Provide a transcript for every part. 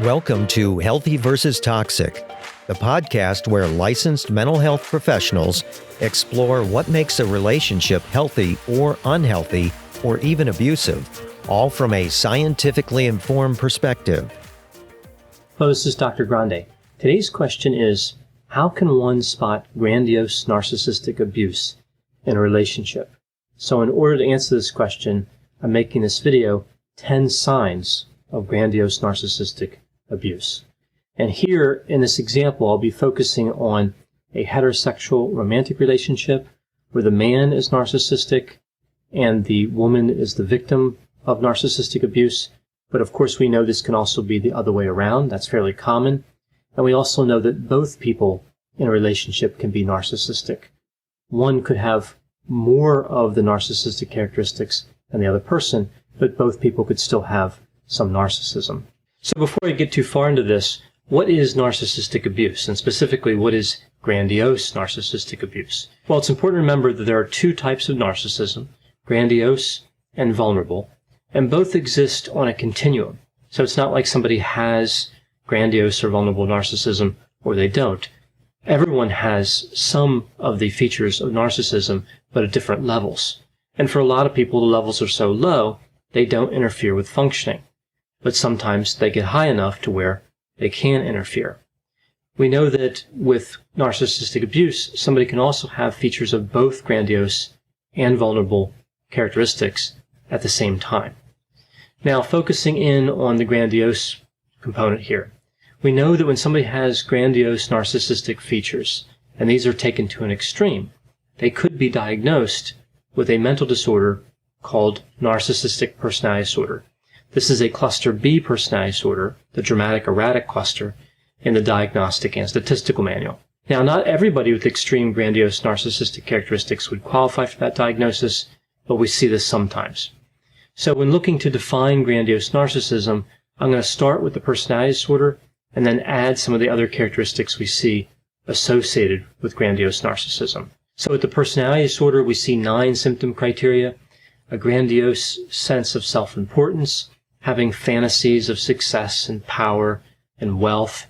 Welcome to Healthy versus Toxic, the podcast where licensed mental health professionals explore what makes a relationship healthy or unhealthy or even abusive, all from a scientifically informed perspective. Hello, this is Dr. Grande. Today's question is, how can one spot grandiose narcissistic abuse in a relationship? So in order to answer this question, I'm making this video 10 signs of grandiose narcissistic abuse. And here, in this example, I'll be focusing on a heterosexual romantic relationship where the man is narcissistic and the woman is the victim of narcissistic abuse. But of course, we know this can also be the other way around. That's fairly common. And we also know that both people in a relationship can be narcissistic. One could have more of the narcissistic characteristics than the other person, but both people could still have some narcissism. So before I get too far into this, what is narcissistic abuse? And specifically, what is grandiose narcissistic abuse? Well, it's important to remember that there are two types of narcissism, grandiose and vulnerable, and both exist on a continuum. So it's not like somebody has grandiose or vulnerable narcissism or they don't. Everyone has some of the features of narcissism, but at different levels. And for a lot of people, the levels are so low, they don't interfere with functioning. But sometimes they get high enough to where they can interfere. We know that with narcissistic abuse, somebody can also have features of both grandiose and vulnerable characteristics at the same time. Now, focusing in on the grandiose component here, we know that when somebody has grandiose narcissistic features, and these are taken to an extreme, they could be diagnosed with a mental disorder called narcissistic personality disorder. This is a cluster B personality disorder, the dramatic erratic cluster, in the Diagnostic and Statistical Manual. Now, not everybody with extreme grandiose narcissistic characteristics would qualify for that diagnosis, but we see this sometimes. So when looking to define grandiose narcissism, I'm going to start with the personality disorder and then add some of the other characteristics we see associated with grandiose narcissism. So with the personality disorder, we see 9 symptom criteria: a grandiose sense of self-importance, having fantasies of success and power and wealth,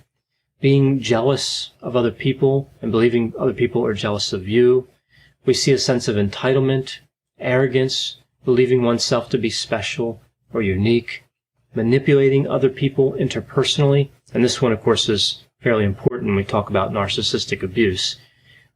being jealous of other people and believing other people are jealous of you. We see a sense of entitlement, arrogance, believing oneself to be special or unique, manipulating other people interpersonally, and this one, of course, is fairly important when we talk about narcissistic abuse.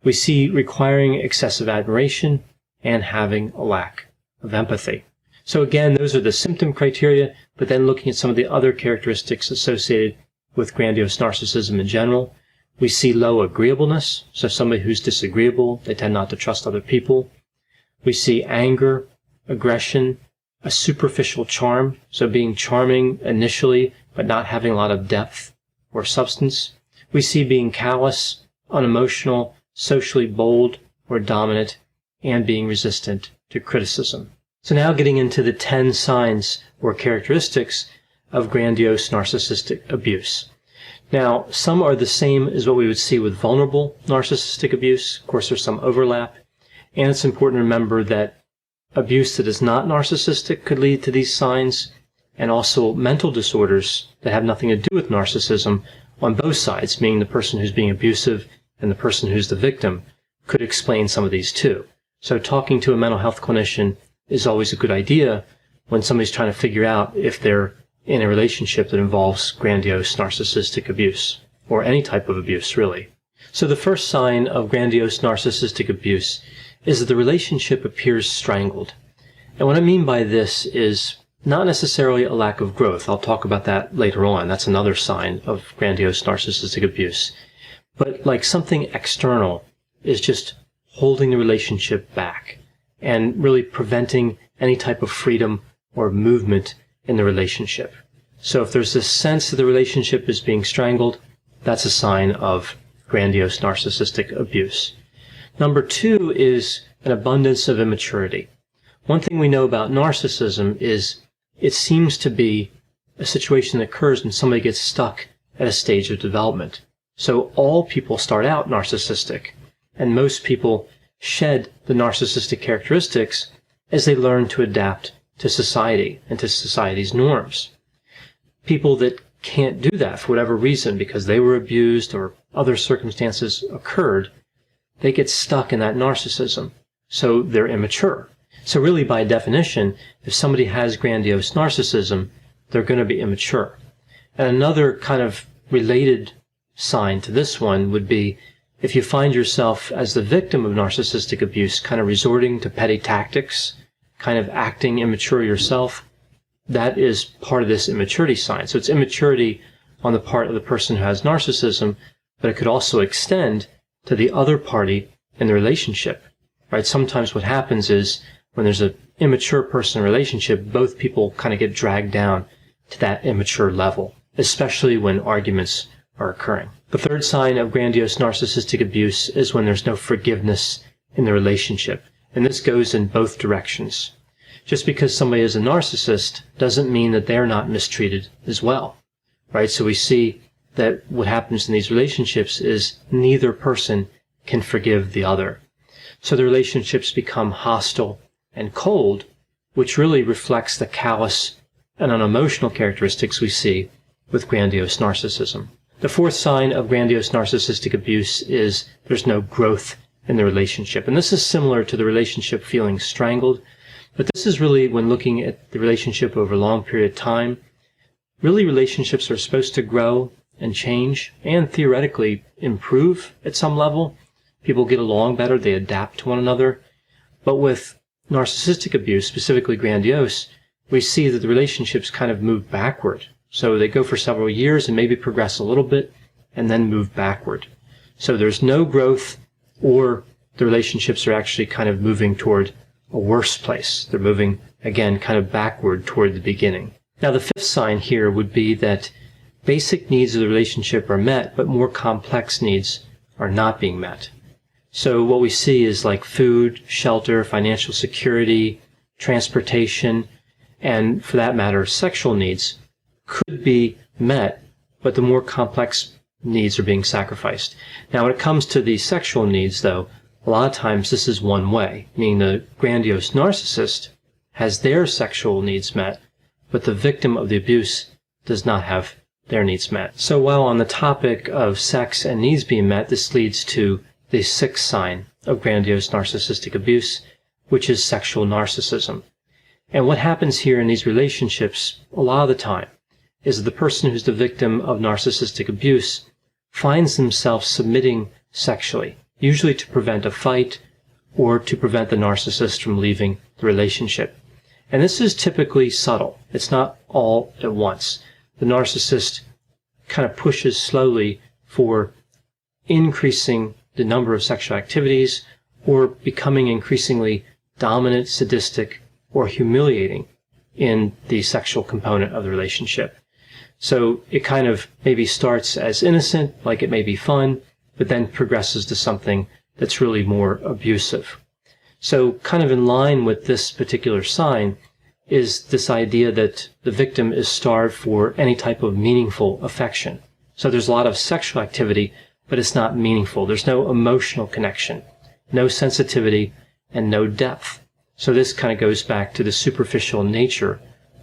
We see requiring excessive admiration and having a lack of empathy. So again, those are the symptom criteria, but then looking at some of the other characteristics associated with grandiose narcissism in general, we see low agreeableness, so somebody who's disagreeable, they tend not to trust other people. We see anger, aggression, a superficial charm, so being charming initially, but not having a lot of depth or substance. We see being callous, unemotional, socially bold or dominant, and being resistant to criticism. So now getting into the 10 signs or characteristics of grandiose narcissistic abuse. Now, some are the same as what we would see with vulnerable narcissistic abuse. Of course, there's some overlap. And it's important to remember that abuse that is not narcissistic could lead to these signs, and also mental disorders that have nothing to do with narcissism on both sides, meaning the person who's being abusive and the person who's the victim, could explain some of these too. So talking to a mental health clinician is always a good idea when somebody's trying to figure out if they're in a relationship that involves grandiose narcissistic abuse, or any type of abuse, really. So the first sign of grandiose narcissistic abuse is that the relationship appears strangled. And what I mean by this is not necessarily a lack of growth. I'll talk about that later on. That's another sign of grandiose narcissistic abuse. But like something external is just holding the relationship back and really preventing any type of freedom or movement in the relationship. So if there's this sense that the relationship is being strangled, that's a sign of grandiose narcissistic abuse. Number 2 is an abundance of immaturity. One thing we know about narcissism is it seems to be a situation that occurs when somebody gets stuck at a stage of development. So all people start out narcissistic, and most people shed the narcissistic characteristics as they learn to adapt to society and to society's norms. People that can't do that for whatever reason because they were abused or other circumstances occurred, they get stuck in that narcissism. So they're immature. So really, by definition, if somebody has grandiose narcissism, they're going to be immature. And another kind of related sign to this one would be if you find yourself as the victim of narcissistic abuse, kind of resorting to petty tactics, kind of acting immature yourself, that is part of this immaturity sign. So it's immaturity on the part of the person who has narcissism, but it could also extend to the other party in the relationship, right? Sometimes what happens is when there's an immature person in a relationship, both people kind of get dragged down to that immature level, especially when arguments are occurring. The third sign of grandiose narcissistic abuse is when there's no forgiveness in the relationship. And this goes in both directions. Just because somebody is a narcissist doesn't mean that they're not mistreated as well, right? So we see that what happens in these relationships is neither person can forgive the other. So the relationships become hostile and cold, which really reflects the callous and unemotional characteristics we see with grandiose narcissism. The fourth sign of grandiose narcissistic abuse is there's no growth in the relationship. And this is similar to the relationship feeling strangled, but this is really when looking at the relationship over a long period of time. Really, relationships are supposed to grow and change and theoretically improve at some level. People get along better, they adapt to one another. But with narcissistic abuse, specifically grandiose, we see that the relationships kind of move backward. So they go for several years and maybe progress a little bit and then move backward. So there's no growth, or the relationships are actually kind of moving toward a worse place. They're moving, again, kind of backward toward the beginning. Now, the fifth sign here would be that basic needs of the relationship are met, but more complex needs are not being met. So what we see is like food, shelter, financial security, transportation, and for that matter, sexual needs could be met, but the more complex needs are being sacrificed. Now, when it comes to the sexual needs, though, a lot of times this is one way, meaning the grandiose narcissist has their sexual needs met, but the victim of the abuse does not have their needs met. So while on the topic of sex and needs being met, this leads to the sixth sign of grandiose narcissistic abuse, which is sexual narcissism. And what happens here in these relationships a lot of the time is that the person who's the victim of narcissistic abuse finds themselves submitting sexually, usually to prevent a fight or to prevent the narcissist from leaving the relationship. And this is typically subtle. It's not all at once. The narcissist kind of pushes slowly for increasing the number of sexual activities or becoming increasingly dominant, sadistic, or humiliating in the sexual component of the relationship. So it kind of maybe starts as innocent, like it may be fun, but then progresses to something that's really more abusive. So kind of in line with this particular sign is this idea that the victim is starved for any type of meaningful affection. So there's a lot of sexual activity, but it's not meaningful. There's no emotional connection, no sensitivity, and no depth. So this kind of goes back to the superficial nature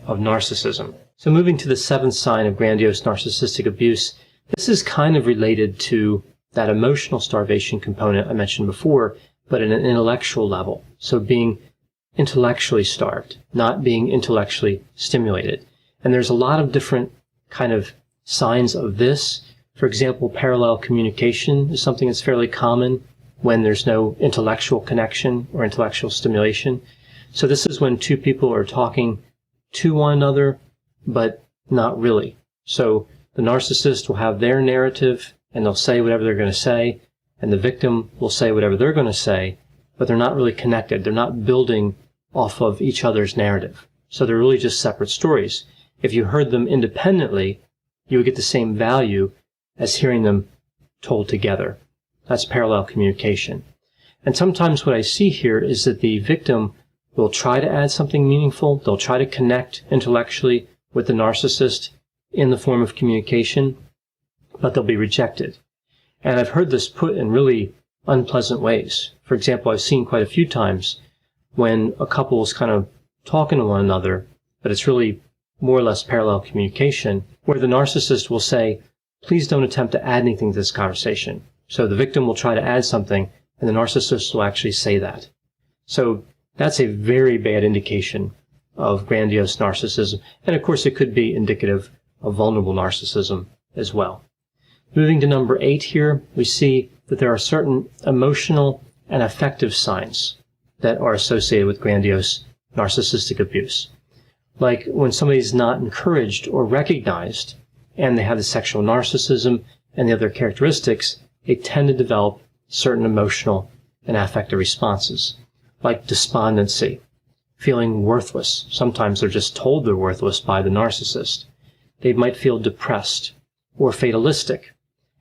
of narcissism. So moving to the seventh sign of grandiose narcissistic abuse, this is kind of related to that emotional starvation component I mentioned before, but at an intellectual level. So being intellectually starved, not being intellectually stimulated. And there's a lot of different kind of signs of this. For example, parallel communication is something that's fairly common when there's no intellectual connection or intellectual stimulation. So this is when two people are talking to one another, but not really. So the narcissist will have their narrative and they'll say whatever they're going to say, and the victim will say whatever they're going to say, but they're not really connected. They're not building off of each other's narrative. So they're really just separate stories. If you heard them independently, you would get the same value as hearing them told together. That's parallel communication. And sometimes what I see here is that the victim will try to add something meaningful. They'll try to connect intellectually with the narcissist in the form of communication, but they'll be rejected. And I've heard this put in really unpleasant ways. For example, I've seen quite a few times when a couple is kind of talking to one another, but it's really more or less parallel communication, where the narcissist will say, please don't attempt to add anything to this conversation. So the victim will try to add something, and the narcissist will actually say that. So that's a very bad indication of grandiose narcissism. And of course, it could be indicative of vulnerable narcissism as well. Moving to number 8 here, we see that there are certain emotional and affective signs that are associated with grandiose narcissistic abuse. Like when somebody's not encouraged or recognized, and they have the sexual narcissism and the other characteristics, they tend to develop certain emotional and affective responses, like despondency, feeling worthless. Sometimes they're just told they're worthless by the narcissist. They might feel depressed or fatalistic.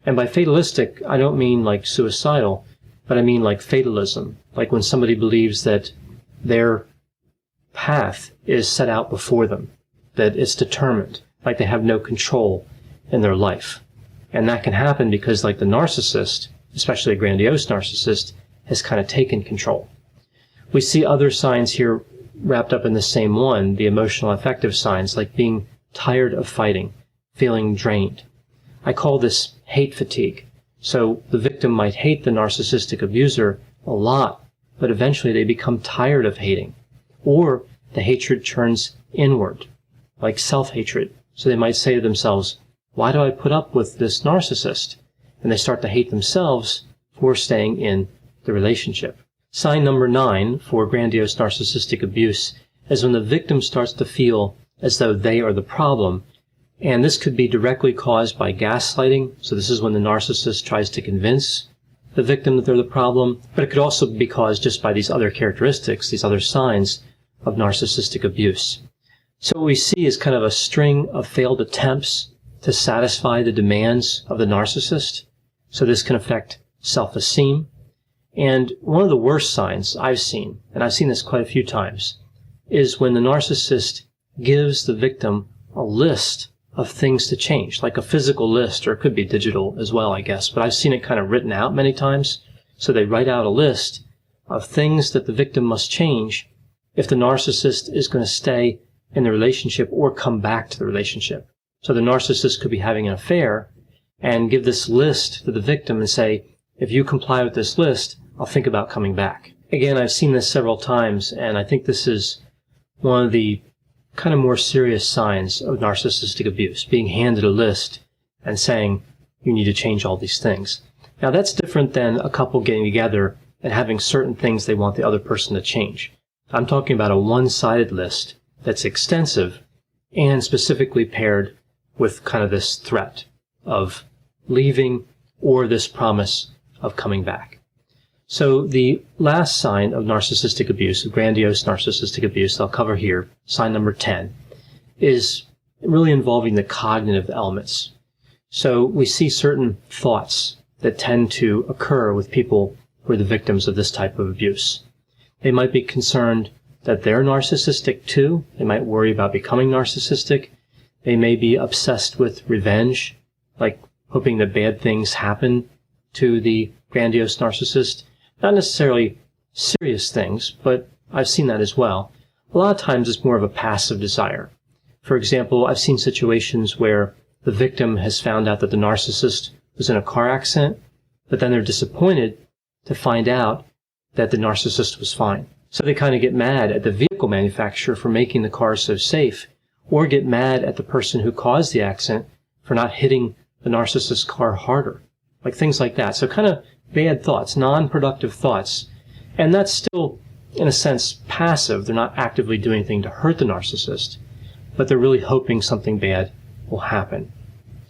And by fatalistic, I don't mean like suicidal, but I mean like fatalism, like when somebody believes that their path is set out before them, that it's determined, like they have no control in their life. And that can happen because like the narcissist, especially a grandiose narcissist, has kind of taken control. We see other signs here wrapped up in the same one, the emotional affective signs, like being tired of fighting, feeling drained. I call this hate fatigue. So the victim might hate the narcissistic abuser a lot, but eventually they become tired of hating. Or the hatred turns inward, like self-hatred. So they might say to themselves, why do I put up with this narcissist? And they start to hate themselves for staying in the relationship. Sign number 9 for grandiose narcissistic abuse is when the victim starts to feel as though they are the problem. And this could be directly caused by gaslighting. So this is when the narcissist tries to convince the victim that they're the problem. But it could also be caused just by these other characteristics, these other signs of narcissistic abuse. So what we see is kind of a string of failed attempts to satisfy the demands of the narcissist. So this can affect self-esteem. And one of the worst signs I've seen, and I've seen this quite a few times, is when the narcissist gives the victim a list of things to change, like a physical list, or it could be digital as well, I guess. But I've seen it kind of written out many times. So they write out a list of things that the victim must change if the narcissist is going to stay in the relationship or come back to the relationship. So the narcissist could be having an affair and give this list to the victim and say, if you comply with this list, I'll think about coming back. Again, I've seen this several times, and I think this is one of the kind of more serious signs of narcissistic abuse, being handed a list and saying, you need to change all these things. Now, that's different than a couple getting together and having certain things they want the other person to change. I'm talking about a one-sided list that's extensive and specifically paired with kind of this threat of leaving or this promise of coming back. So the last sign of narcissistic abuse, of grandiose narcissistic abuse, I'll cover here, sign number 10, is really involving the cognitive elements. So we see certain thoughts that tend to occur with people who are the victims of this type of abuse. They might be concerned that they're narcissistic too. They might worry about becoming narcissistic. They may be obsessed with revenge, like hoping that bad things happen to the grandiose narcissist. Not necessarily serious things, but I've seen that as well. A lot of times it's more of a passive desire. For example, I've seen situations where the victim has found out that the narcissist was in a car accident, but then they're disappointed to find out that the narcissist was fine. So they kind of get mad at the vehicle manufacturer for making the car so safe, or get mad at the person who caused the accident for not hitting the narcissist's car harder. Like things like that. So kind of bad thoughts, non-productive thoughts. And that's still, in a sense, passive. They're not actively doing anything to hurt the narcissist, but they're really hoping something bad will happen.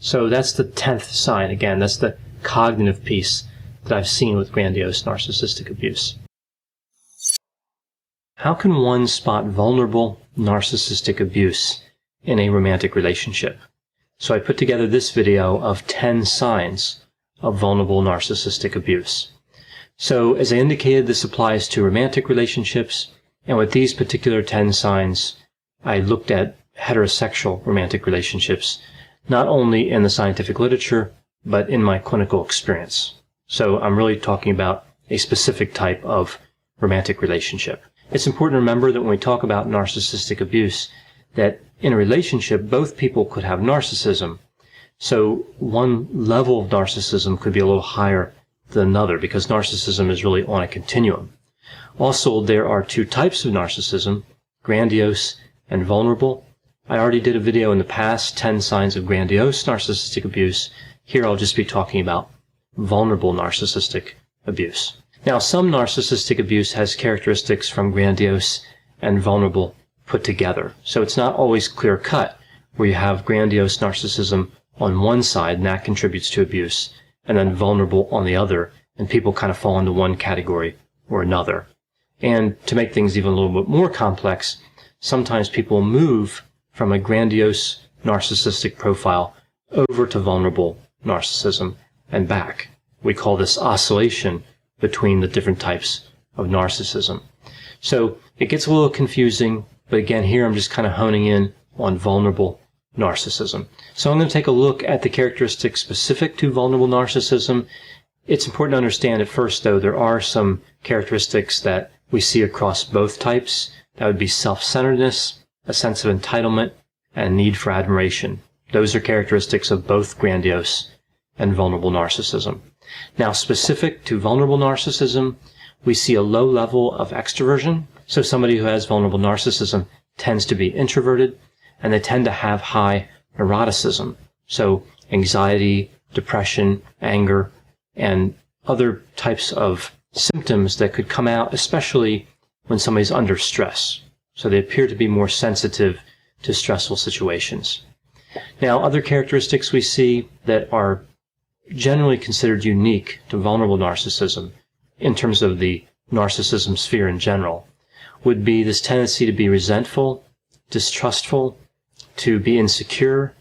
So that's the 10th sign. Again, that's the cognitive piece that I've seen with grandiose narcissistic abuse. How can one spot vulnerable narcissistic abuse in a romantic relationship? So I put together this video of 10 signs of vulnerable narcissistic abuse. So as I indicated, this applies to romantic relationships, and with these particular 10 signs, I looked at heterosexual romantic relationships, not only in the scientific literature, but in my clinical experience. So I'm really talking about a specific type of romantic relationship. It's important to remember that when we talk about narcissistic abuse, that in a relationship, both people could have narcissism. So one level of narcissism could be a little higher than another because narcissism is really on a continuum. Also, there are two types of narcissism, grandiose and vulnerable. I already did a video in the past, 10 signs of grandiose narcissistic abuse. Here I'll just be talking about vulnerable narcissistic abuse. Now, some narcissistic abuse has characteristics from grandiose and vulnerable put together. So it's not always clear cut where you have grandiose narcissism on one side and that contributes to abuse, and then vulnerable on the other, and people kind of fall into one category or another. And to make things even a little bit more complex, sometimes people move from a grandiose narcissistic profile over to vulnerable narcissism and back. We call this oscillation between the different types of narcissism. So it gets a little confusing, but again, here I'm just kind of honing in on vulnerable narcissism. So I'm going to take a look at the characteristics specific to vulnerable narcissism. It's important to understand at first, though, there are some characteristics that we see across both types. That would be self-centeredness, a sense of entitlement, and need for admiration. Those are characteristics of both grandiose and vulnerable narcissism. Now, specific to vulnerable narcissism, we see a low level of extroversion. So somebody who has vulnerable narcissism tends to be introverted, and they tend to have high neuroticism. So anxiety, depression, anger, and other types of symptoms that could come out, especially when somebody's under stress. So they appear to be more sensitive to stressful situations. Now, other characteristics we see that are generally considered unique to vulnerable narcissism in terms of the narcissism sphere in general would be this tendency to be resentful, distrustful, to be insecure,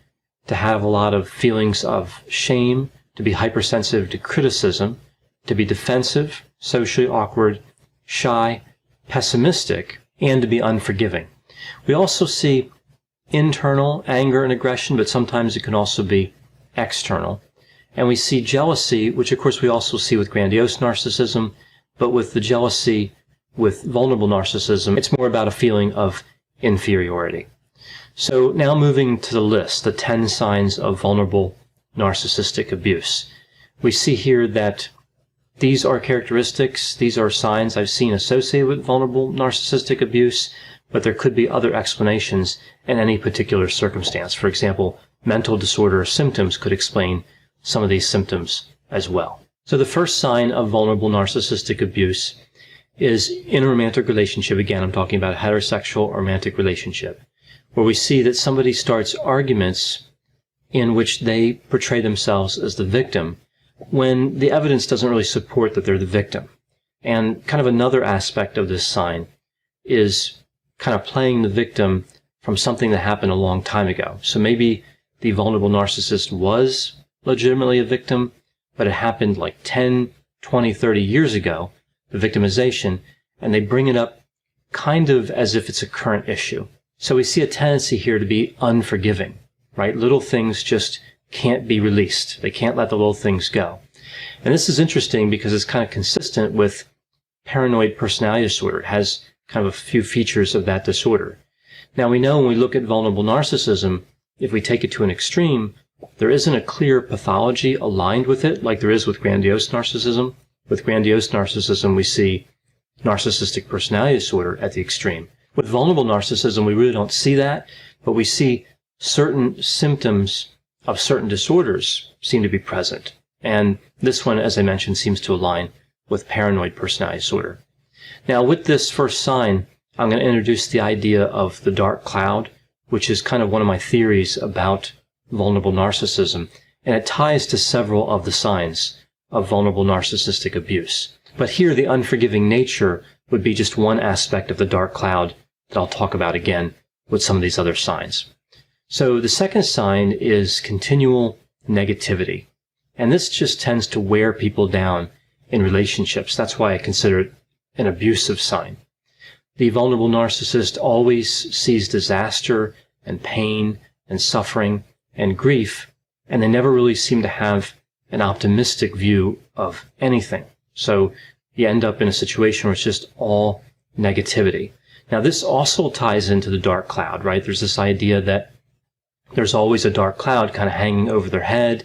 to have a lot of feelings of shame, to be hypersensitive to criticism, to be defensive, socially awkward, shy, pessimistic, and to be unforgiving. We also see internal anger and aggression, but sometimes it can also be external. And we see jealousy, which of course we also see with grandiose narcissism, but with the jealousy with vulnerable narcissism, it's more about a feeling of inferiority. So now moving to the list, the 10 signs of vulnerable narcissistic abuse. We see here that these are characteristics, these are signs I've seen associated with vulnerable narcissistic abuse, but there could be other explanations in any particular circumstance. For example, mental disorder symptoms could explain some of these symptoms as well. So the first sign of vulnerable narcissistic abuse is in a romantic relationship. Again, I'm talking about a heterosexual romantic relationship, where we see that somebody starts arguments in which they portray themselves as the victim when the evidence doesn't really support that they're the victim. And kind of another aspect of this sign is kind of playing the victim from something that happened a long time ago. So maybe the vulnerable narcissist was legitimately a victim, but it happened like 10, 20, 30 years ago, the victimization, and they bring it up kind of as if it's a current issue. So we see a tendency here to be unforgiving, right? Little things just can't be released. They can't let the little things go. And this is interesting because it's kind of consistent with paranoid personality disorder. It has kind of a few features of that disorder. Now, we know when we look at vulnerable narcissism, if we take it to an extreme, there isn't a clear pathology aligned with it like there is with grandiose narcissism. With grandiose narcissism, we see narcissistic personality disorder at the extreme. With vulnerable narcissism, we really don't see that, but we see certain symptoms of certain disorders seem to be present. And this one, as I mentioned, seems to align with paranoid personality disorder. Now, with this first sign, I'm going to introduce the idea of the dark cloud, which is kind of one of my theories about vulnerable narcissism, and it ties to several of the signs of vulnerable narcissistic abuse. But here, the unforgiving nature would be just one aspect of the dark cloud that I'll talk about again with some of these other signs. So the second sign is continual negativity. And this just tends to wear people down in relationships. That's why I consider it an abusive sign. The vulnerable narcissist always sees disaster and pain and suffering and grief, and they never really seem to have an optimistic view of anything. So you end up in a situation where it's just all negativity. Now, this also ties into the dark cloud, right? There's this idea that there's always a dark cloud kind of hanging over their head,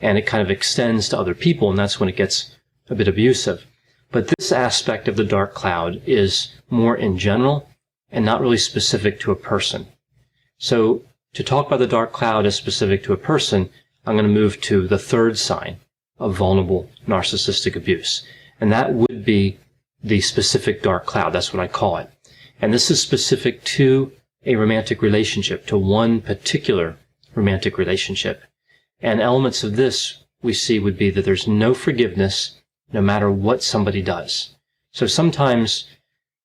and it kind of extends to other people, and that's when it gets a bit abusive. But this aspect of the dark cloud is more in general and not really specific to a person. So to talk about the dark cloud as specific to a person, I'm going to move to the third sign of vulnerable narcissistic abuse. And that would be the specific dark cloud. That's what I call it. And this is specific to a romantic relationship, to one particular romantic relationship. And elements of this we see would be that there's no forgiveness no matter what somebody does. So sometimes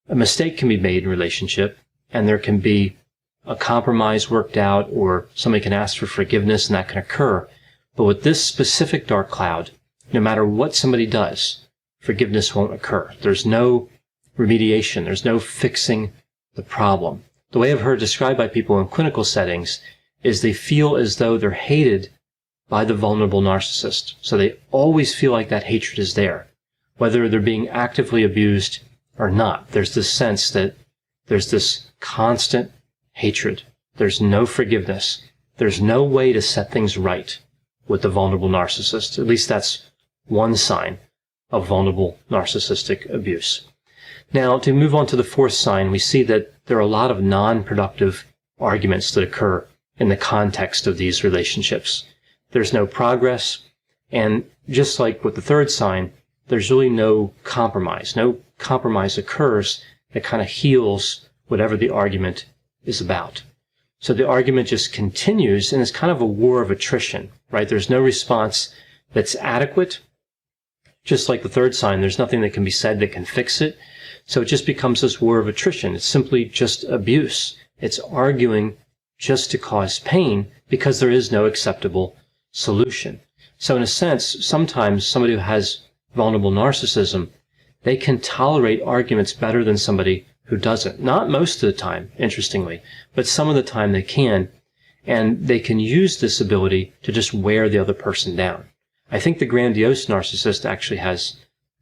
a mistake can be made in a relationship, and there can be a compromise worked out, or somebody can ask for forgiveness, and that can occur. But with this specific dark cloud, no matter what somebody does, forgiveness won't occur. There's no remediation. There's no fixing the problem. The way I've heard described by people in clinical settings is they feel as though they're hated by the vulnerable narcissist. So they always feel like that hatred is there, whether they're being actively abused or not. There's this sense that there's this constant hatred. There's no forgiveness. There's no way to set things right with the vulnerable narcissist. At least that's one sign of vulnerable narcissistic abuse. Now, to move on to the fourth sign, we see that there are a lot of non-productive arguments that occur in the context of these relationships. There's no progress, and just like with the third sign, there's really no compromise. No compromise occurs that kind of heals whatever the argument is about. So the argument just continues, and it's kind of a war of attrition, right? There's no response that's adequate. Just like the third sign, there's nothing that can be said that can fix it. So it just becomes this war of attrition. It's simply just abuse. It's arguing just to cause pain because there is no acceptable solution. So in a sense, sometimes somebody who has vulnerable narcissism, they can tolerate arguments better than somebody who doesn't. Not most of the time, interestingly, but some of the time they can, and they can use this ability to just wear the other person down. I think the grandiose narcissist actually has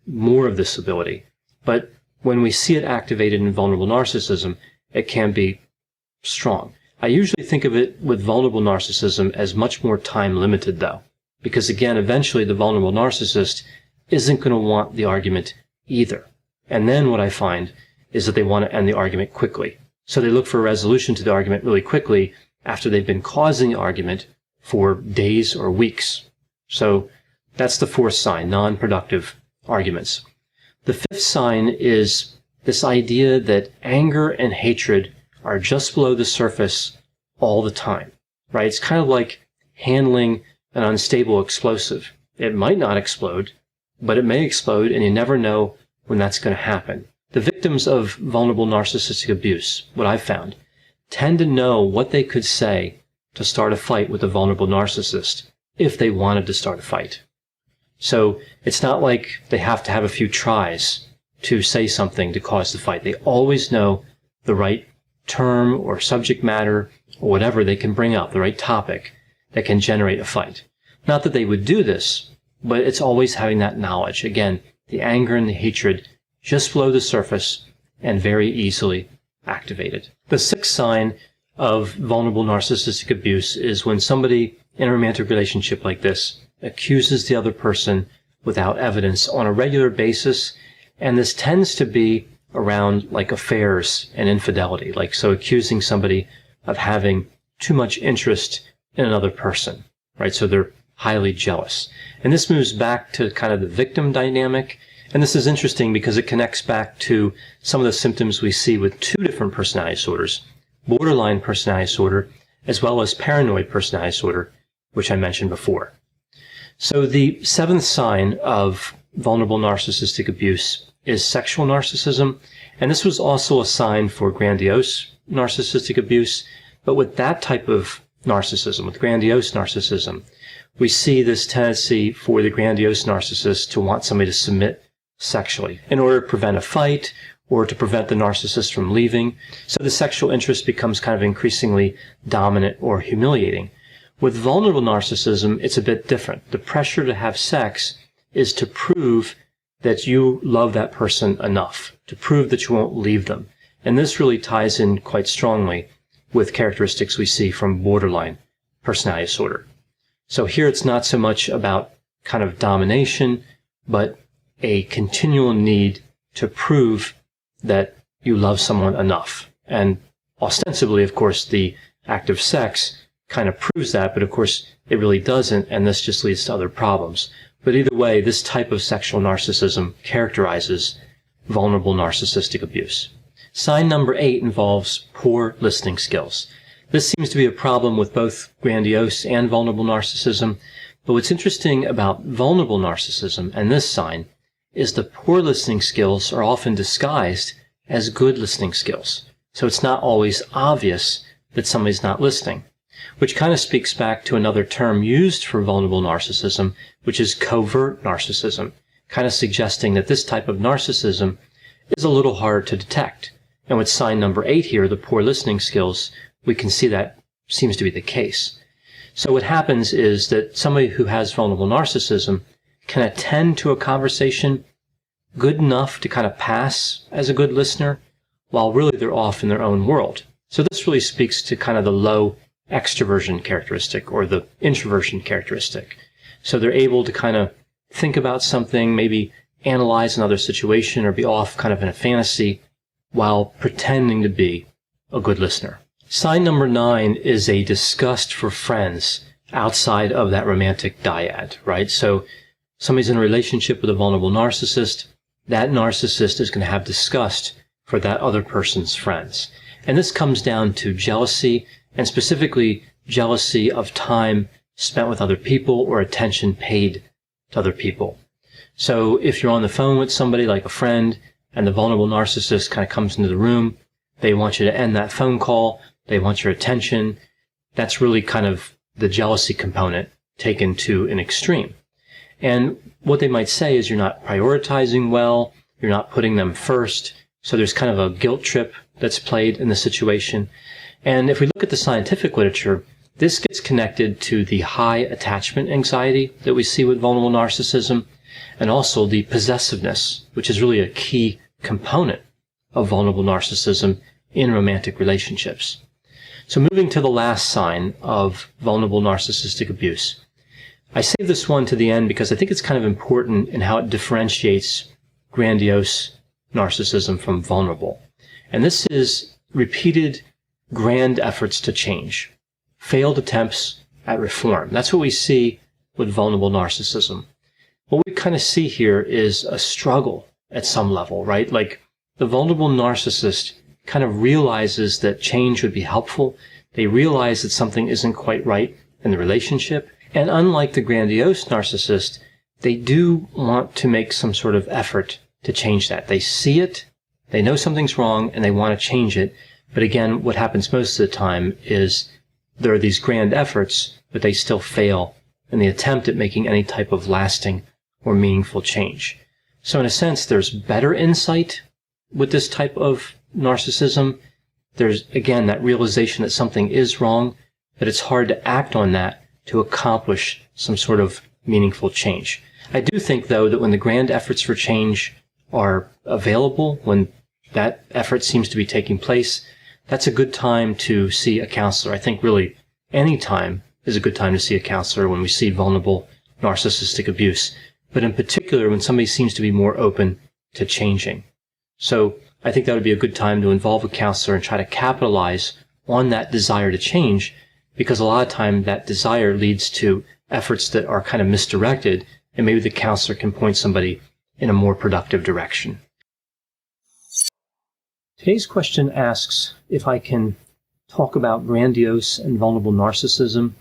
more of this ability, but when we see it activated in vulnerable narcissism, it can be strong. I usually think of it with vulnerable narcissism as much more time limited, though, because again, eventually the vulnerable narcissist isn't going to want the argument either. And then what I find is that they want to end the argument quickly. So they look for a resolution to the argument really quickly after they've been causing the argument for days or weeks. So that's the fourth sign, non-productive arguments. The fifth sign is this idea that anger and hatred are just below the surface all the time, right? It's kind of like handling an unstable explosive. It might not explode, but it may explode, and you never know when that's going to happen. The victims of vulnerable narcissistic abuse, what I've found, tend to know what they could say to start a fight with a vulnerable narcissist if they wanted to start a fight. So it's not like they have to have a few tries to say something to cause the fight. They always know the right term or subject matter or whatever they can bring up, the right topic that can generate a fight. Not that they would do this, but it's always having that knowledge. Again, the anger and the hatred just below the surface and very easily activated. The sixth sign of vulnerable narcissistic abuse is when somebody in a romantic relationship like this accuses the other person without evidence on a regular basis, and this tends to be around like affairs and infidelity, like so accusing somebody of having too much interest in another person, right? So they're highly jealous. And this moves back to kind of the victim dynamic, and this is interesting because it connects back to some of the symptoms we see with two different personality disorders, borderline personality disorder as well as paranoid personality disorder, which I mentioned before. So the seventh sign of vulnerable narcissistic abuse is sexual narcissism, and this was also a sign for grandiose narcissistic abuse, but with that type of narcissism, with grandiose narcissism, we see this tendency for the grandiose narcissist to want somebody to submit sexually in order to prevent a fight or to prevent the narcissist from leaving. So the sexual interest becomes kind of increasingly dominant or humiliating. With vulnerable narcissism, it's a bit different. The pressure to have sex is to prove that you love that person enough, to prove that you won't leave them. And this really ties in quite strongly with characteristics we see from borderline personality disorder. So here it's not so much about kind of domination, but a continual need to prove that you love someone enough. And ostensibly, of course, the act of sex kind of proves that, but of course it really doesn't, and this just leads to other problems. But either way, this type of sexual narcissism characterizes vulnerable narcissistic abuse. Sign number 8 involves poor listening skills. This seems to be a problem with both grandiose and vulnerable narcissism, but what's interesting about vulnerable narcissism and this sign is the poor listening skills are often disguised as good listening skills. So it's not always obvious that somebody's not listening, which kind of speaks back to another term used for vulnerable narcissism, which is covert narcissism, kind of suggesting that this type of narcissism is a little hard to detect. And with sign number 8 here, the poor listening skills, we can see that seems to be the case. So what happens is that somebody who has vulnerable narcissism can attend to a conversation good enough to kind of pass as a good listener, while really they're off in their own world. So this really speaks to kind of the low extroversion characteristic or the introversion characteristic. So they're able to kind of think about something, maybe analyze another situation or be off kind of in a fantasy while pretending to be a good listener. Sign number 9 is a disgust for friends outside of that romantic dyad, right? So somebody's in a relationship with a vulnerable narcissist. That narcissist is going to have disgust for that other person's friends. And this comes down to jealousy, and specifically jealousy of time spent with other people or attention paid to other people. So if you're on the phone with somebody like a friend and the vulnerable narcissist kind of comes into the room, they want you to end that phone call, they want your attention. That's really kind of the jealousy component taken to an extreme. And what they might say is you're not prioritizing well, you're not putting them first, so there's kind of a guilt trip that's played in the situation. And if we look at the scientific literature, this gets connected to the high attachment anxiety that we see with vulnerable narcissism, and also the possessiveness, which is really a key component of vulnerable narcissism in romantic relationships. So moving to the last sign of vulnerable narcissistic abuse. I save this one to the end because I think it's kind of important in how it differentiates grandiose narcissism from vulnerable. And this is repeated grand efforts to change, failed attempts at reform. That's what we see with vulnerable narcissism. What we kind of see here is a struggle at some level, right? Like the vulnerable narcissist kind of realizes that change would be helpful. They realize that something isn't quite right in the relationship. And unlike the grandiose narcissist, they do want to make some sort of effort to change that. They see it, they know something's wrong, and they want to change it. But again, what happens most of the time is there are these grand efforts, but they still fail in the attempt at making any type of lasting or meaningful change. So in a sense, there's better insight with this type of narcissism. There's, again, that realization that something is wrong, but it's hard to act on that to accomplish some sort of meaningful change. I do think, though, that when the grand efforts for change are available, when that effort seems to be taking place, that's a good time to see a counselor. I think really any time is a good time to see a counselor when we see vulnerable narcissistic abuse, but in particular when somebody seems to be more open to changing. So I think that would be a good time to involve a counselor and try to capitalize on that desire to change, because a lot of time that desire leads to efforts that are kind of misdirected, and maybe the counselor can point somebody in a more productive direction. Today's question asks if I can talk about grandiose and vulnerable narcissism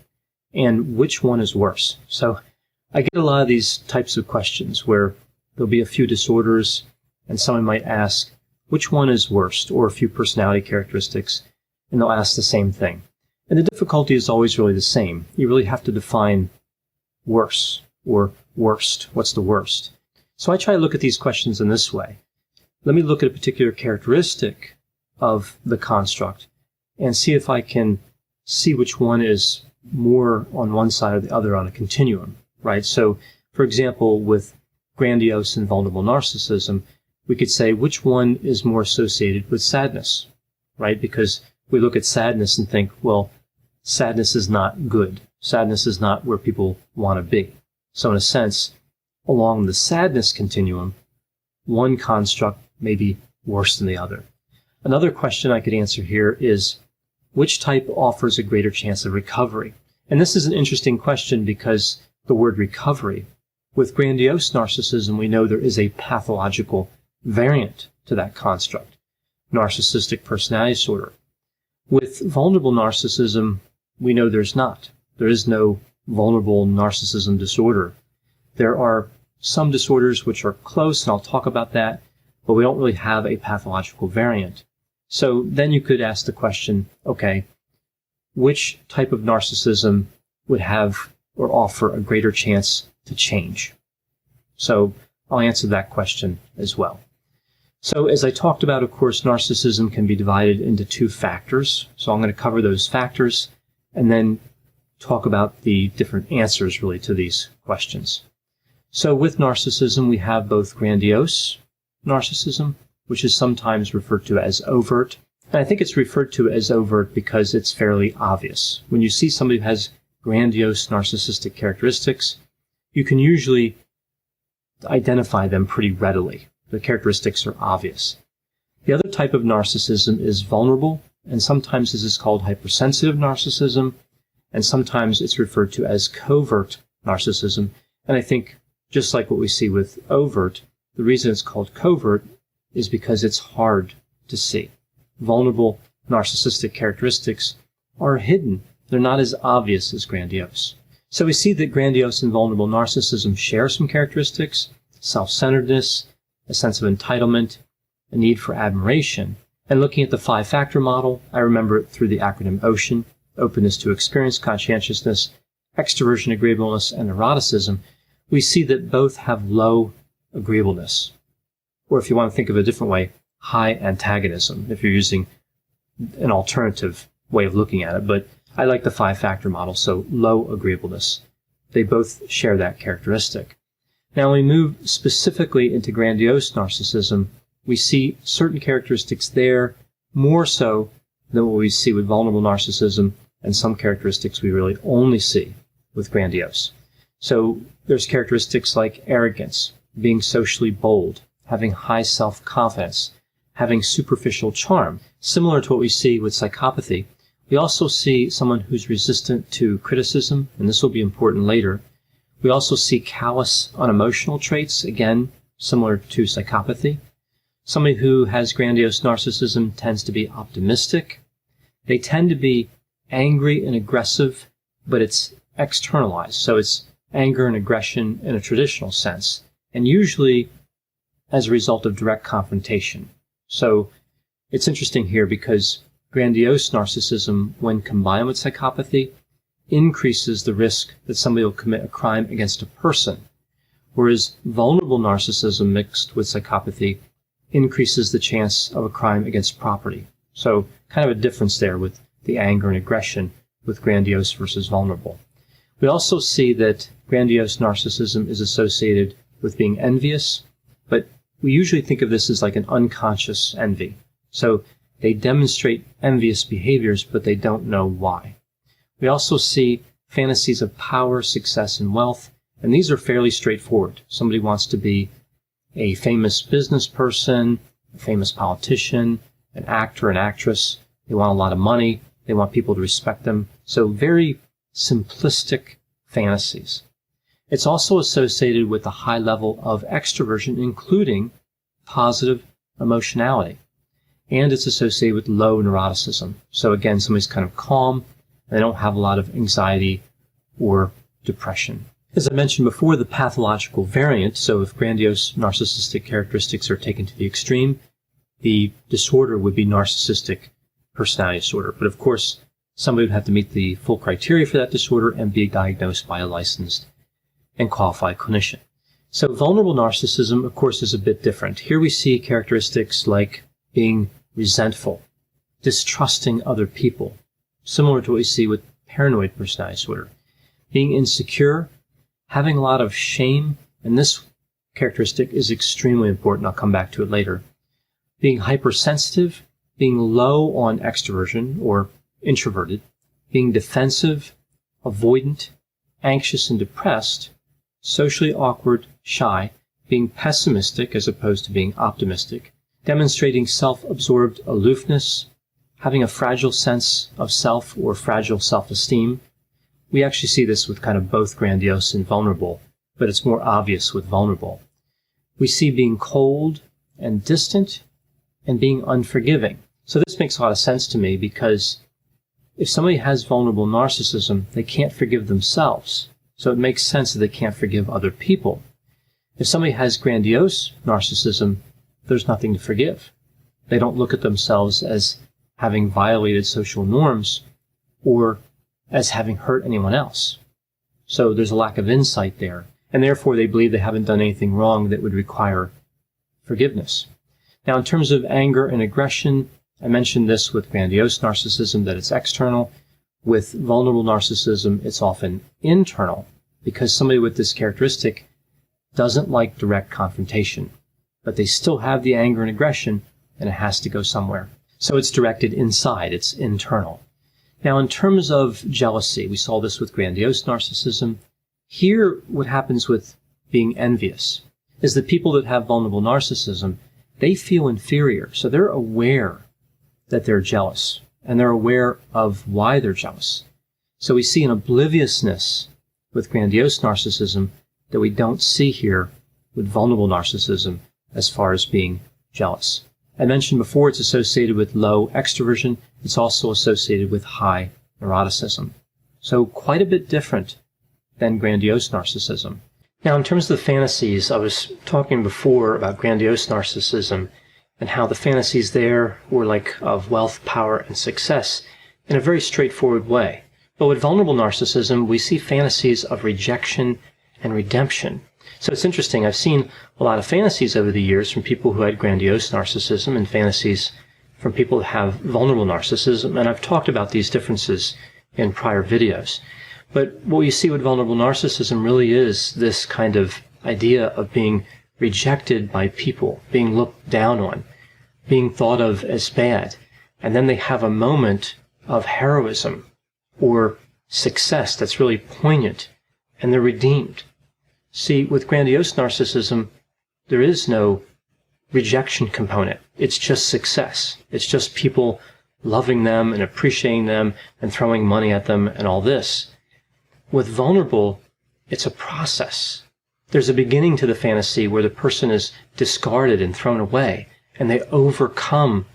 and which one is worse. So I get a lot of these types of questions where there'll be a few disorders and someone might ask which one is worst, or a few personality characteristics, and they'll ask the same thing. And the difficulty is always really the same. You really have to define worse or worst. What's the worst? So I try to look at these questions in this way. Let me look at a particular characteristic of the construct and see if I can see which one is more on one side or the other on a continuum, right? So, for example, with grandiose and vulnerable narcissism, we could say which one is more associated with sadness, right? Because we look at sadness and think, well, sadness is not good. Sadness is not where people want to be. So in a sense, along the sadness continuum, one construct may be worse than the other. Another question I could answer here is, which type offers a greater chance of recovery? And this is an interesting question because the word recovery, with grandiose narcissism, we know there is a pathological variant to that construct, narcissistic personality disorder. With vulnerable narcissism, we know there's not. There is no vulnerable narcissism disorder. There are some disorders which are close, and I'll talk about that, but we don't really have a pathological variant. So then you could ask the question, okay, which type of narcissism would have or offer a greater chance to change? So I'll answer that question as well. So as I talked about, of course, narcissism can be divided into two factors. So I'm going to cover those factors and then talk about the different answers really to these questions. So with narcissism, we have both grandiose narcissism, which is sometimes referred to as overt. And I think it's referred to as overt because it's fairly obvious. When you see somebody who has grandiose narcissistic characteristics, you can usually identify them pretty readily. The characteristics are obvious. The other type of narcissism is vulnerable, and sometimes this is called hypersensitive narcissism, and sometimes it's referred to as covert narcissism. And I think just like what we see with overt, the reason it's called covert is because it's hard to see. Vulnerable narcissistic characteristics are hidden. They're not as obvious as grandiose. So we see that grandiose and vulnerable narcissism share some characteristics: self-centeredness, a sense of entitlement, a need for admiration. And looking at the 5-factor model, I remember it through the acronym OCEAN: openness to experience, conscientiousness, extroversion, agreeableness, and neuroticism. We see that both have low agreeableness. Or if you want to think of it a different way, high antagonism, if you're using an alternative way of looking at it. But I like the 5-factor model, so low agreeableness. They both share that characteristic. Now, when we move specifically into grandiose narcissism, we see certain characteristics there more so than what we see with vulnerable narcissism, and some characteristics we really only see with grandiose. So there's characteristics like arrogance, being socially bold, having high self-confidence, having superficial charm, similar to what we see with psychopathy. We also see someone who's resistant to criticism, and this will be important later. We also see callous, unemotional traits, again, similar to psychopathy. Somebody who has grandiose narcissism tends to be optimistic. They tend to be angry and aggressive, but it's externalized. So it's anger and aggression in a traditional sense, and usually as a result of direct confrontation. So it's interesting here because grandiose narcissism, when combined with psychopathy, increases the risk that somebody will commit a crime against a person, whereas vulnerable narcissism mixed with psychopathy increases the chance of a crime against property. So kind of a difference there with the anger and aggression with grandiose versus vulnerable. We also see that grandiose narcissism is associated with being envious, but we usually think of this as like an unconscious envy. So they demonstrate envious behaviors, but they don't know why. We also see fantasies of power, success, and wealth, and these are fairly straightforward. Somebody wants to be a famous business person, a famous politician, an actor, an actress. They want a lot of money. They want people to respect them. So very simplistic fantasies. It's also associated with a high level of extroversion, including positive emotionality. And it's associated with low neuroticism. So again, somebody's kind of calm. They don't have a lot of anxiety or depression. As I mentioned before, the pathological variant, so if grandiose narcissistic characteristics are taken to the extreme, the disorder would be narcissistic personality disorder. But of course, somebody would have to meet the full criteria for that disorder and be diagnosed by a licensed and qualified clinician. So vulnerable narcissism, of course, is a bit different. Here we see characteristics like being resentful, distrusting other people, similar to what we see with paranoid personality disorder, being insecure, having a lot of shame, and this characteristic is extremely important. I'll come back to it later. Being hypersensitive, being low on extroversion or introverted, being defensive, avoidant, anxious and depressed, socially awkward, shy, being pessimistic as opposed to being optimistic, demonstrating self-absorbed aloofness, having a fragile sense of self or fragile self-esteem. We actually see this with kind of both grandiose and vulnerable, but it's more obvious with vulnerable. We see being cold and distant and being unforgiving. So this makes a lot of sense to me because if somebody has vulnerable narcissism, they can't forgive themselves. So it makes sense that they can't forgive other people. If somebody has grandiose narcissism, there's nothing to forgive. They don't look at themselves as having violated social norms or as having hurt anyone else. So there's a lack of insight there, and therefore they believe they haven't done anything wrong that would require forgiveness. Now, in terms of anger and aggression, I mentioned this with grandiose narcissism, that it's external. With vulnerable narcissism, it's often internal, because somebody with this characteristic doesn't like direct confrontation, but they still have the anger and aggression, and it has to go somewhere. So it's directed inside, it's internal. Now, in terms of jealousy, we saw this with grandiose narcissism. Here, what happens with being envious is that people that have vulnerable narcissism, they feel inferior, so they're aware that they're jealous, and they're aware of why they're jealous. So we see an obliviousness with grandiose narcissism that we don't see here with vulnerable narcissism as far as being jealous. I mentioned before it's associated with low extroversion. It's also associated with high neuroticism. So quite a bit different than grandiose narcissism. Now, in terms of the fantasies, I was talking before about grandiose narcissism and how the fantasies there were like of wealth, power, and success in a very straightforward way. But with vulnerable narcissism, we see fantasies of rejection and redemption. So it's interesting. I've seen a lot of fantasies over the years from people who had grandiose narcissism and fantasies from people who have vulnerable narcissism, and I've talked about these differences in prior videos. But what you see with vulnerable narcissism really is this kind of idea of being rejected by people, being looked down on, being thought of as bad, and then they have a moment of heroism or success that's really poignant, and they're redeemed. See, with grandiose narcissism, there is no rejection component. It's just success. It's just people loving them and appreciating them and throwing money at them and all this. With vulnerable, it's a process. There's a beginning to the fantasy where the person is discarded and thrown away, and they overcome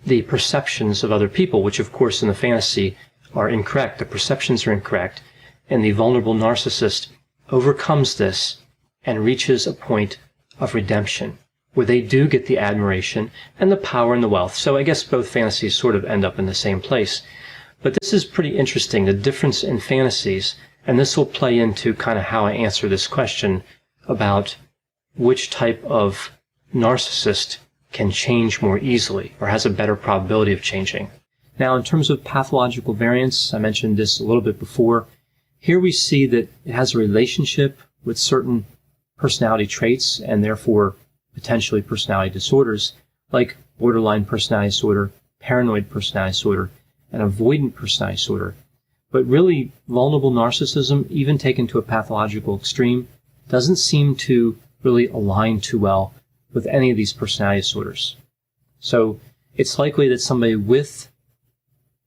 the perceptions of other people, which of course in the fantasy are incorrect. The perceptions are incorrect, and the vulnerable narcissist overcomes this and reaches a point of redemption where they do get the admiration and the power and the wealth. So I guess both fantasies sort of end up in the same place. But this is pretty interesting, the difference in fantasies, and this will play into kind of how I answer this question about which type of narcissist can change more easily or has a better probability of changing. Now, in terms of pathological variants, I mentioned this a little bit before. Here we see that it has a relationship with certain personality traits and therefore potentially personality disorders like borderline personality disorder, paranoid personality disorder, and avoidant personality disorder. But really, vulnerable narcissism, even taken to a pathological extreme, doesn't seem to really align too well with any of these personality disorders. So it's likely that somebody with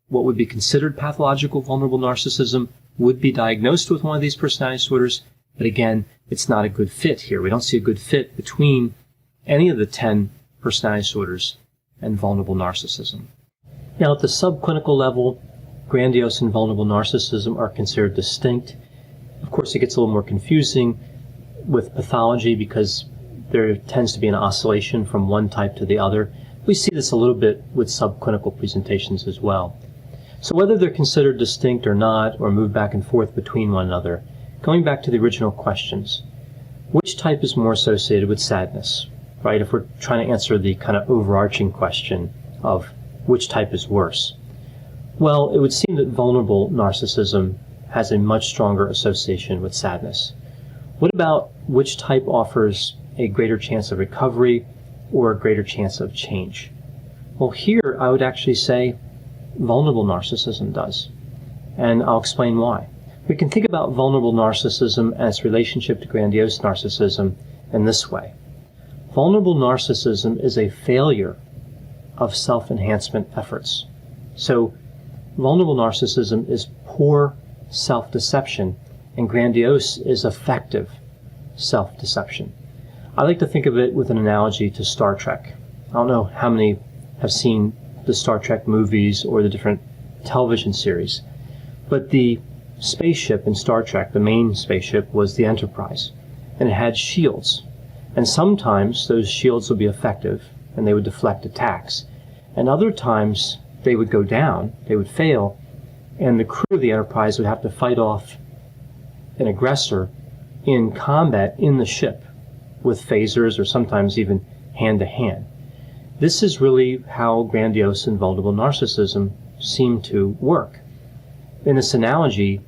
what would be considered pathological vulnerable narcissism would be diagnosed with one of these personality disorders, but again, it's not a good fit here. We don't see a good fit between any of the 10 personality disorders and vulnerable narcissism. Now, at the subclinical level, grandiose and vulnerable narcissism are considered distinct. Of course, it gets a little more confusing with pathology because there tends to be an oscillation from one type to the other. We see this a little bit with subclinical presentations as well. So whether they're considered distinct or not, or move back and forth between one another, going back to the original questions, which type is more associated with sadness, right? If we're trying to answer the kind of overarching question of which type is worse. Well, it would seem that vulnerable narcissism has a much stronger association with sadness. What about which type offers a greater chance of recovery or a greater chance of change? Well, here I would actually say vulnerable narcissism does, and I'll explain why. We can think about vulnerable narcissism and its relationship to grandiose narcissism in this way. Vulnerable narcissism is a failure of self-enhancement efforts. So vulnerable narcissism is poor self-deception, and grandiose is effective self-deception. I like to think of it with an analogy to Star Trek. I don't know how many have seen the Star Trek movies or the different television series, but the spaceship in Star Trek, the main spaceship, was the Enterprise, and it had shields. And sometimes those shields would be effective and they would deflect attacks, and other times they would go down, they would fail, and the crew of the Enterprise would have to fight off an aggressor in combat in the ship with phasers or sometimes even hand-to-hand. This is really how grandiose and vulnerable narcissism seem to work. In this analogy,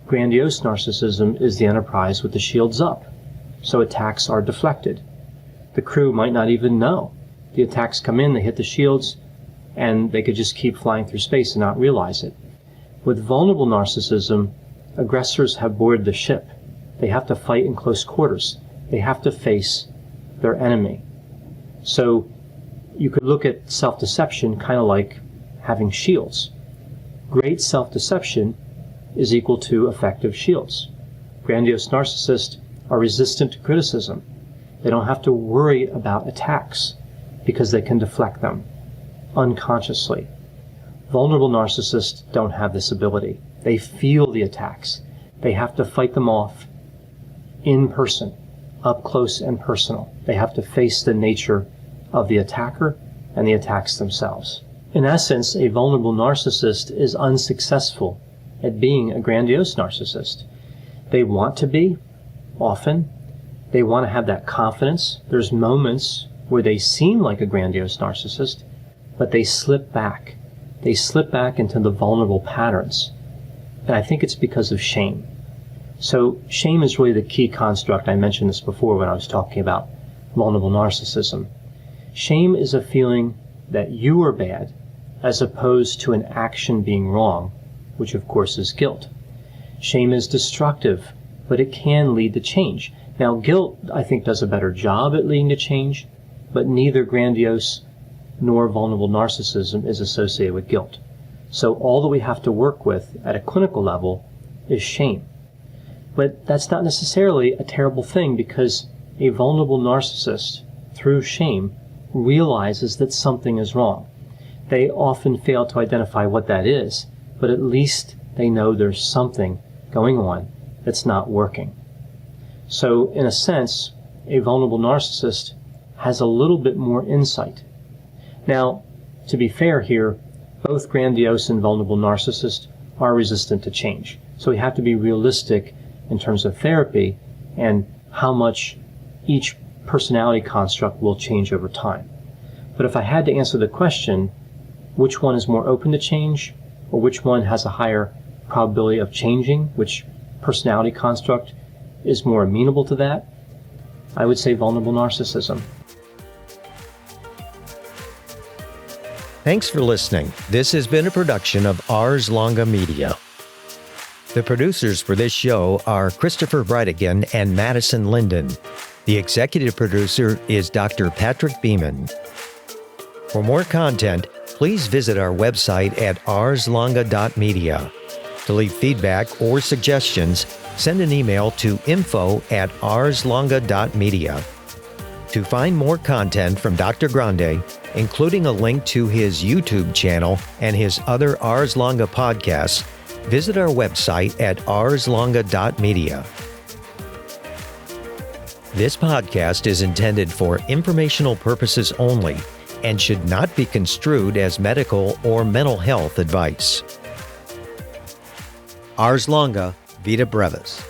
grandiose narcissism is the Enterprise with the shields up, so attacks are deflected. The crew might not even know. The attacks come in, they hit the shields, and they could just keep flying through space and not realize it. With vulnerable narcissism, aggressors have boarded the ship. They have to fight in close quarters. They have to face their enemy. So you could look at self-deception kind of like having shields. Great self-deception is equal to effective shields. Grandiose narcissists are resistant to criticism. They don't have to worry about attacks because they can deflect them unconsciously. Vulnerable narcissists don't have this ability. They feel the attacks. They have to fight them off in person, up close and personal. They have to face the nature of the attacker and the attacks themselves. In essence, a vulnerable narcissist is unsuccessful at being a grandiose narcissist. They want to be, often. They want to have that confidence. There's moments where they seem like a grandiose narcissist, but they slip back. They slip back into the vulnerable patterns. And I think it's because of shame. So shame is really the key construct. I mentioned this before when I was talking about vulnerable narcissism. Shame is a feeling that you are bad as opposed to an action being wrong, which of course is guilt. Shame is destructive, but it can lead to change. Now, guilt, I think, does a better job at leading to change, but neither grandiose nor vulnerable narcissism is associated with guilt. So all that we have to work with at a clinical level is shame. But that's not necessarily a terrible thing, because a vulnerable narcissist, through shame, realizes that something is wrong. They often fail to identify what that is, but at least they know there's something going on that's not working. So, in a sense, a vulnerable narcissist has a little bit more insight. Now, to be fair here, both grandiose and vulnerable narcissists are resistant to change. So we have to be realistic in terms of therapy and how much each personality construct will change over time. But if I had to answer the question, which one is more open to change, or which one has a higher probability of changing, which personality construct is more amenable to that, I would say vulnerable narcissism. Thanks for listening. This has been a production of Ars Longa Media. The producers for this show are Christopher Breitigan and Madison Linden. The executive producer is Dr. Patrick Beeman. For more content, please visit our website at arslonga.media. To leave feedback or suggestions, send an email to info@arslonga.media. To find more content from Dr. Grande, including a link to his YouTube channel and his other Ars Longa podcasts, visit our website at arslonga.media. This podcast is intended for informational purposes only and should not be construed as medical or mental health advice. Ars Longa, Vita Brevis.